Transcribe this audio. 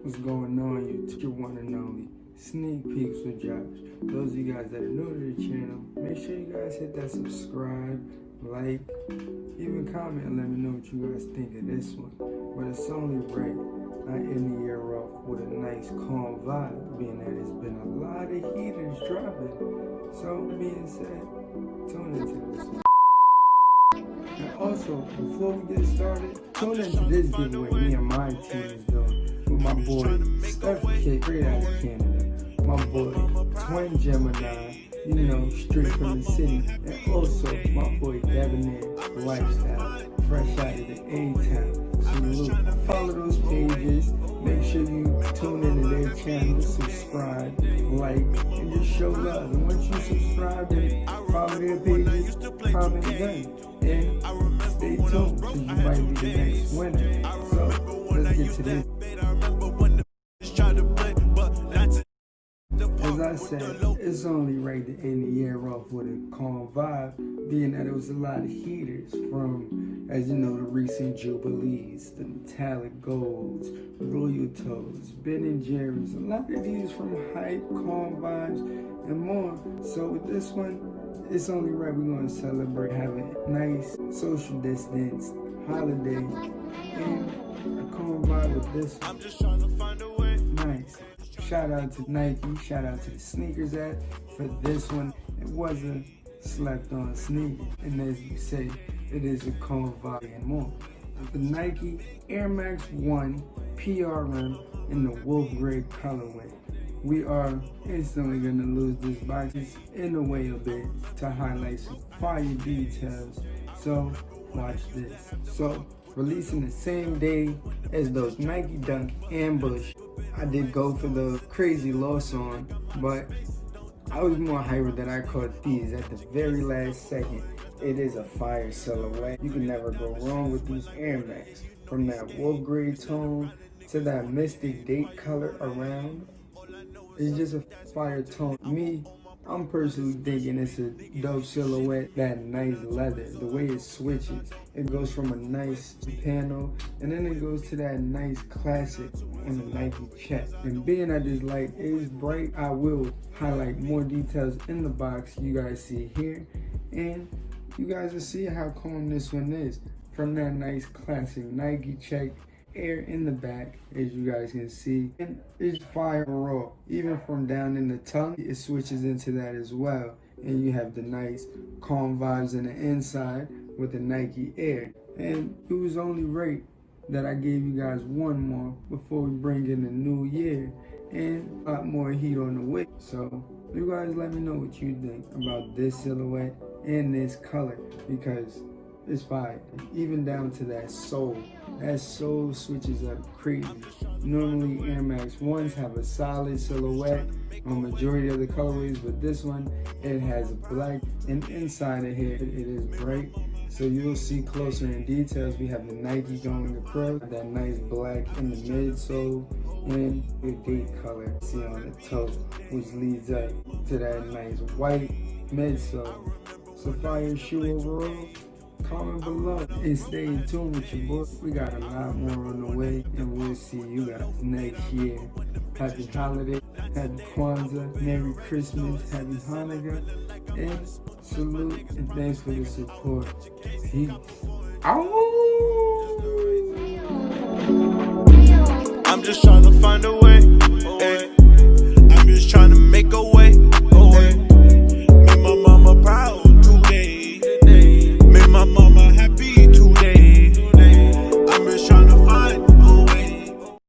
What's going on, YouTube? Your one and only Sneak Peeks with Josh. Those of you guys that are new to the channel, make sure you guys hit that subscribe, like, even comment and let me know what you guys think of this one. But it's only right I end the year off with a nice calm vibe, being that it's been a lot of heaters dropping. So that being said, tune into this one. And also, before we get started, tune into this giveaway me and my team is doing with my boy Steffkicks, straight out of Canada. My boy Twin Gemini, you know, straight from the city. And also my boy Debonairlifestyle, fresh out of the A-Town. So look, follow those pages. Make sure you tune into their channel, subscribe, like, and just show love. And once you subscribe and follow their pages, comment them. And stay tuned, because you might be the next winner. So, let's get to this. As I said, it's only right to end the year off with a calm vibe, being that it was a lot of heaters from, as you know, the recent Jubilees, the Metallic Golds, Royal Toads, Ben & Jerry's, a lot of these from Hype, Calm Vibes, and more. So with this one, it's only right we're going to celebrate having a nice social distance holiday and a calm vibe with this one. I'm just trying to find a way. Nice. Shout out to Nike, shout out to the sneakers app for this one. It wasn't slept on sneaker, and as you say, it is a calm vibe and more. The Nike Air Max 1 PRM in the Wolf Grey colorway. We are instantly going to lose this box in a way a bit to highlight some fire details. So watch this. So releasing the same day as those Nike Dunk Ambush. I did go for the crazy loss on, but I was more hyper that I caught these at the very last second. It is a fire silhouette. You can never go wrong with these Air Max. From that wolf gray tone to that mystic date color around. It's just a fire tone. Me, I'm personally thinking it's a dope silhouette. That nice leather, the way it switches. It goes from a nice panel, and then it goes to that nice classic on the Nike check. And being that this light is bright, I will highlight more details in the box you guys see here. And you guys will see how calm this one is. From that nice classic Nike check, air in the back, as you guys can see, and it's fire raw. Even from down in the tongue, it switches into that as well, and you have the nice calm vibes in the inside with the Nike Air. And it was only right that I gave you guys one more before we bring in the new year and a lot more heat on the way. So you guys let me know what you think about this silhouette and this color, because it's fire. Even down to that sole. That sole switches up crazy. Normally Air Max 1s have a solid silhouette on majority of the colorways, but this one, it has black, and inside of here, it is bright. So you'll see closer in details. We have the Nike going across, that nice black in the midsole, and the date color see on the toe, which leads up to that nice white midsole. So fire shoe overall. Comment below and stay in tune with your book. We got a lot more on the way, and we'll see you guys next year. Happy holiday, happy Kwanzaa, Merry Christmas, happy Hanukkah, and salute and thanks for the support. Peace. I'm just trying to find a way. I'm just trying to make a way.